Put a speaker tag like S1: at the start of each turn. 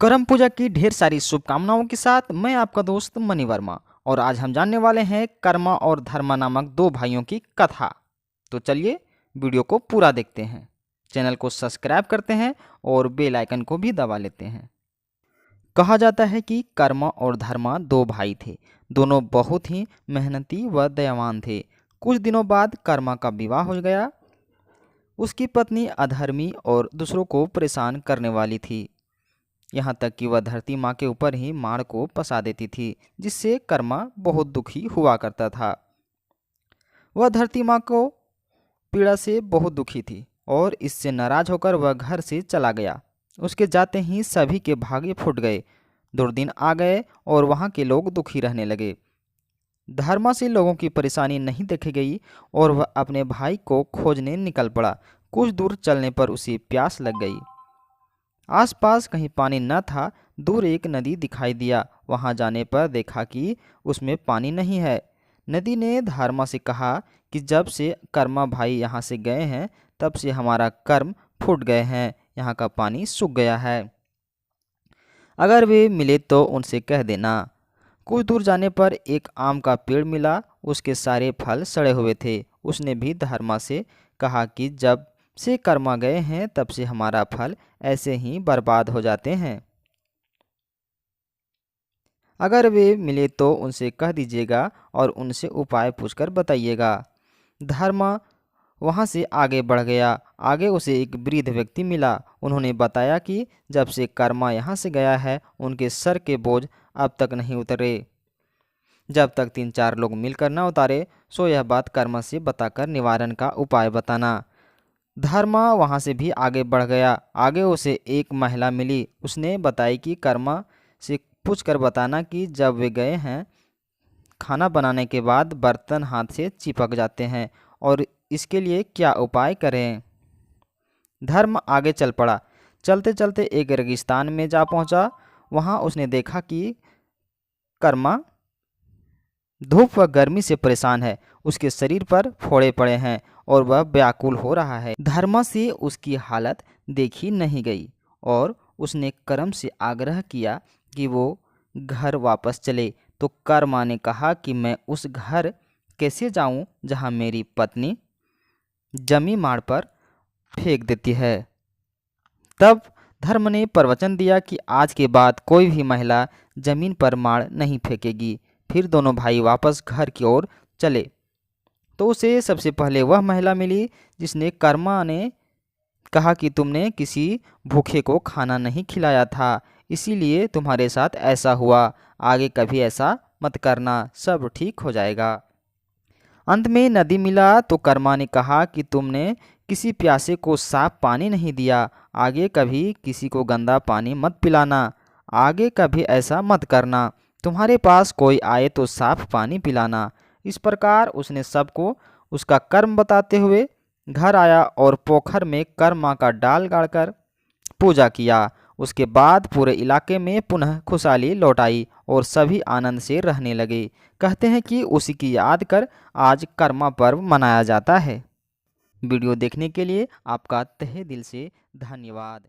S1: करम पूजा की ढेर सारी शुभकामनाओं के साथ मैं आपका दोस्त मनी वर्मा। और आज हम जानने वाले हैं कर्मा और धर्मा नामक दो भाइयों की कथा। तो चलिए वीडियो को पूरा देखते हैं। चैनल को सब्सक्राइब करते हैं और बेल आइकन को भी दबा लेते हैं। कहा जाता है कि कर्मा और धर्मा दो भाई थे। दोनों बहुत ही मेहनती व दयावान थे। कुछ दिनों बाद कर्मा का विवाह हो गया। उसकी पत्नी अधर्मी और दूसरों को परेशान करने वाली थी। यहाँ तक कि वह धरती माँ के ऊपर ही माड़ को फंसा देती थी, जिससे कर्मा बहुत दुखी हुआ करता था। वह धरती माँ को पीड़ा से बहुत दुखी थी और इससे नाराज होकर वह घर से चला गया। उसके जाते ही सभी के भागे फूट गए। दुर्दिन आ गए और वहाँ के लोग दुखी रहने लगे। धर्मा से लोगों की परेशानी नहीं देखी गई और वह अपने भाई को खोजने निकल पड़ा। कुछ दूर चलने पर उसे प्यास लग गई। आसपास कहीं पानी न था। दूर एक नदी दिखाई दिया। वहां जाने पर देखा कि उसमें पानी नहीं है। नदी ने धर्मा से कहा कि जब से कर्मा भाई यहाँ से गए हैं तब से हमारा कर्म फूट गए हैं। यहाँ का पानी सूख गया है। अगर वे मिले तो उनसे कह देना। कुछ दूर जाने पर एक आम का पेड़ मिला। उसके सारे फल सड़े हुए थे। उसने भी धर्मा से कहा कि जब से कर्मा गए हैं तब से हमारा फल ऐसे ही बर्बाद हो जाते हैं। अगर वे मिले तो उनसे कह दीजिएगा और उनसे उपाय पूछकर बताइएगा। धर्मा वहाँ से आगे बढ़ गया। आगे उसे एक वृद्ध व्यक्ति मिला। उन्होंने बताया कि जब से कर्मा यहाँ से गया है उनके सर के बोझ अब तक नहीं उतरे। जब तक 3-4 लोग मिलकर न उतारे सो यह बात कर्मा से बताकर निवारण का उपाय बताना। धर्मा वहाँ से भी आगे बढ़ गया। आगे उसे एक महिला मिली। उसने बताई कि कर्मा से पूछकर बताना कि जब वे गए हैं खाना बनाने के बाद बर्तन हाथ से चिपक जाते हैं और इसके लिए क्या उपाय करें। धर्म आगे चल पड़ा। चलते चलते एक रेगिस्तान में जा पहुंचा। वहाँ उसने देखा कि कर्मा धूप व गर्मी से परेशान है। उसके शरीर पर फोड़े पड़े हैं और वह व्याकुल हो रहा है। धर्मा से उसकी हालत देखी नहीं गई और उसने कर्म से आग्रह किया कि वो घर वापस चले। तो कर्मा ने कहा कि मैं उस घर कैसे जाऊं जहां मेरी पत्नी जमी माड़ पर फेंक देती है। तब धर्म ने प्रवचन दिया कि आज के बाद कोई भी महिला जमीन पर माड़ नहीं फेंकेगी। फिर दोनों भाई वापस घर की ओर चले तो उसे सबसे पहले वह महिला मिली जिसने कर्मा ने कहा कि तुमने किसी भूखे को खाना नहीं खिलाया था, इसीलिए तुम्हारे साथ ऐसा हुआ। आगे कभी ऐसा मत करना, सब ठीक हो जाएगा। अंत में नदी मिला तो कर्मा ने कहा कि तुमने किसी प्यासे को साफ पानी नहीं दिया। आगे कभी किसी को गंदा पानी मत पिलाना। आगे कभी ऐसा मत करना। तुम्हारे पास कोई आए तो साफ पानी पिलाना। इस प्रकार उसने सबको उसका कर्म बताते हुए घर आया और पोखर में कर्मा का डाल गाड़कर पूजा किया। उसके बाद पूरे इलाके में पुनः खुशहाली लौट आई और सभी आनंद से रहने लगे। कहते हैं कि उसी की याद कर आज कर्मा पर्व मनाया जाता है। वीडियो देखने के लिए आपका तहे दिल से धन्यवाद।